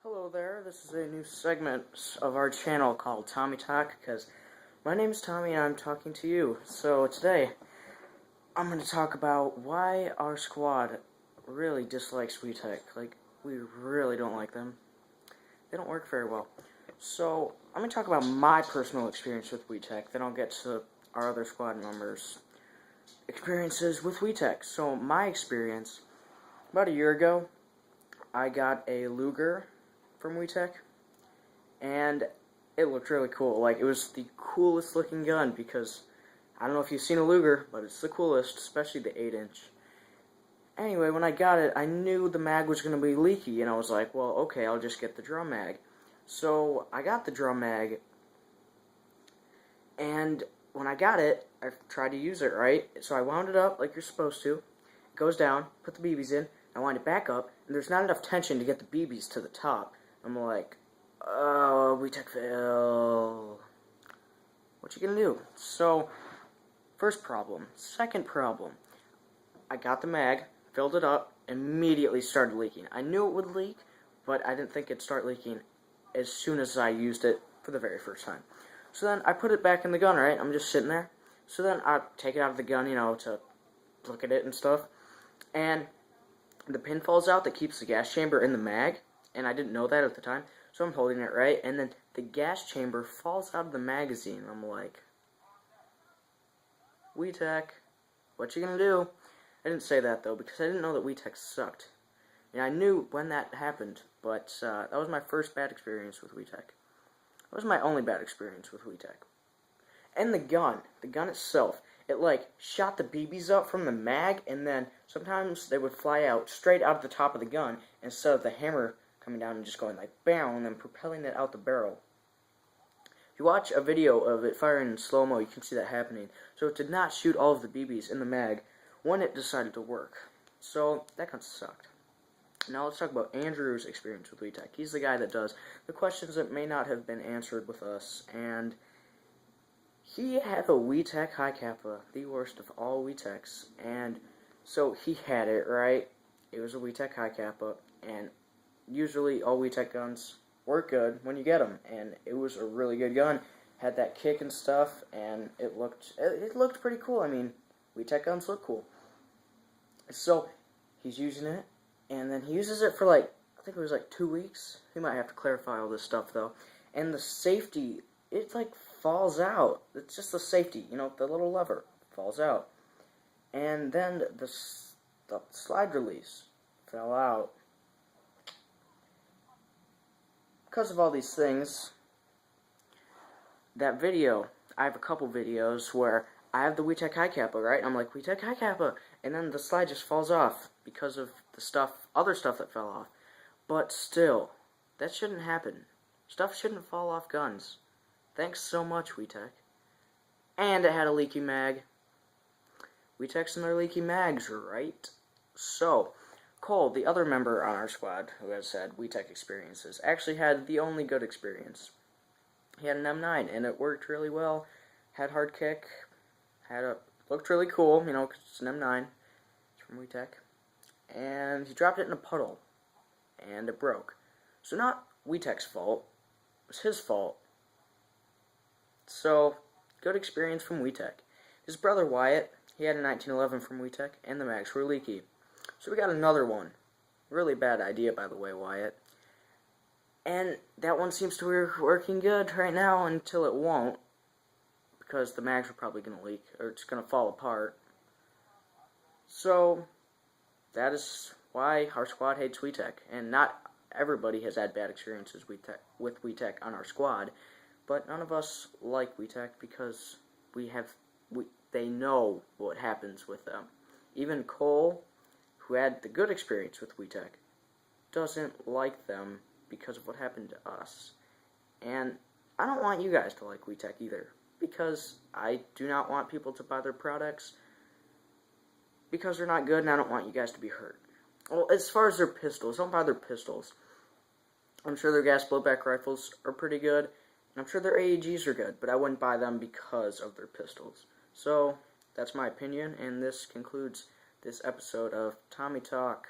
Hello there, this is a new segment of our channel called Tommy Talk, because my name is Tommy and I'm talking to you. So today, I'm going to talk about why our squad really dislikes WeTech. Like, we really don't like them. They don't work very well. So, I'm going to talk about my personal experience with WeTech, then I'll get to our other squad members' experiences with WeTech. So, my experience, about a year ago, I got a Luger from WeTech, and it looked really cool. Like, it was the coolest looking gun, because I don't know if you've seen a Luger, but it's the coolest, especially the 8-inch. Anyway, when I got it, I knew the mag was going to be leaky, and I was like, well, okay, I'll just get the drum mag. So, I got the drum mag, and when I got it, I tried to use it, right? So I wound it up like you're supposed to. It goes down, put the BBs in, I wind it back up, and there's not enough tension to get the BBs to the top. I'm like, oh, WeTech fail. What you gonna do? So, first problem. Second problem. I got the mag, filled it up, immediately started leaking. I knew it would leak, but I didn't think it'd start leaking as soon as I used it for the very first time. So then I put it back in the gun, right? I'm just sitting there. So then I take it out of the gun, to look at it and stuff. And the pin falls out that keeps the gas chamber in the mag. And I didn't know that at the time. So I'm holding it, right? And then the gas chamber falls out of the magazine. I'm like, WeTech, what you gonna do? I didn't say that, though, because I didn't know that WeTech sucked. And I knew when that happened, but that was my first bad experience with WeTech. That was my only bad experience with WeTech. And the gun itself, it shot the BBs up from the mag, and then sometimes they would fly out straight out of the top of the gun instead of the hammer coming down and just going like bam, and then propelling it out the barrel. If you watch a video of it firing in slow-mo, you can see that happening. So it did not shoot all of the BBs in the mag when it decided to work. So that kind of sucked. Now let's talk about Andrew's experience with WeTech. He's the guy that does the questions that may not have been answered with us, and he had a WeTech High Kappa, the worst of all WeTechs, and so he had it, right? It was a WeTech High Kappa, and usually all WeTech guns work good when you get them, and it was a really good gun. Had that kick and stuff, and it looked pretty cool. I mean, WeTech guns look cool. So he's using it, and then he uses it for I think it was 2 weeks. He might have to clarify all this stuff though. And the safety, it falls out. It's just the safety, the little lever falls out. And then the slide release fell out. Because of all these things, that video, I have a couple videos where I have the WeTech High Kappa, right? I'm like, WeTech High Kappa, and then the slide just falls off because of the other stuff that fell off. But still, that shouldn't happen. Stuff shouldn't fall off guns. Thanks so much, WeTech. And it had a leaky mag. WeTech's and their leaky mags, right? So, Cole, the other member on our squad who has had WeTech experiences, actually had the only good experience. He had an M9, and it worked really well. Had hard kick. Looked really cool, because it's an M9. It's from WeTech. And he dropped it in a puddle, and it broke. So not WeTech's fault. It was his fault. So, good experience from WeTech. His brother Wyatt, he had a 1911 from WeTech, and the mags were leaky. So we got another one. Really bad idea, by the way, Wyatt. And that one seems to be working good right now until it won't, because the mags are probably going to leak, or it's going to fall apart. So, that is why our squad hates WeTech. And not everybody has had bad experiences with WeTech on our squad, but none of us like WeTech because they know what happens with them. Even Cole, who had the good experience with WeTech, doesn't like them because of what happened to us. And I don't want you guys to like WeTech either, because I do not want people to buy their products because they're not good, and I don't want you guys to be hurt. Well, as far as their pistols, don't buy their pistols. I'm sure their gas blowback rifles are pretty good, and I'm sure their AEGs are good, but I wouldn't buy them because of their pistols. So, that's my opinion, and this concludes this episode of Tommy Talk.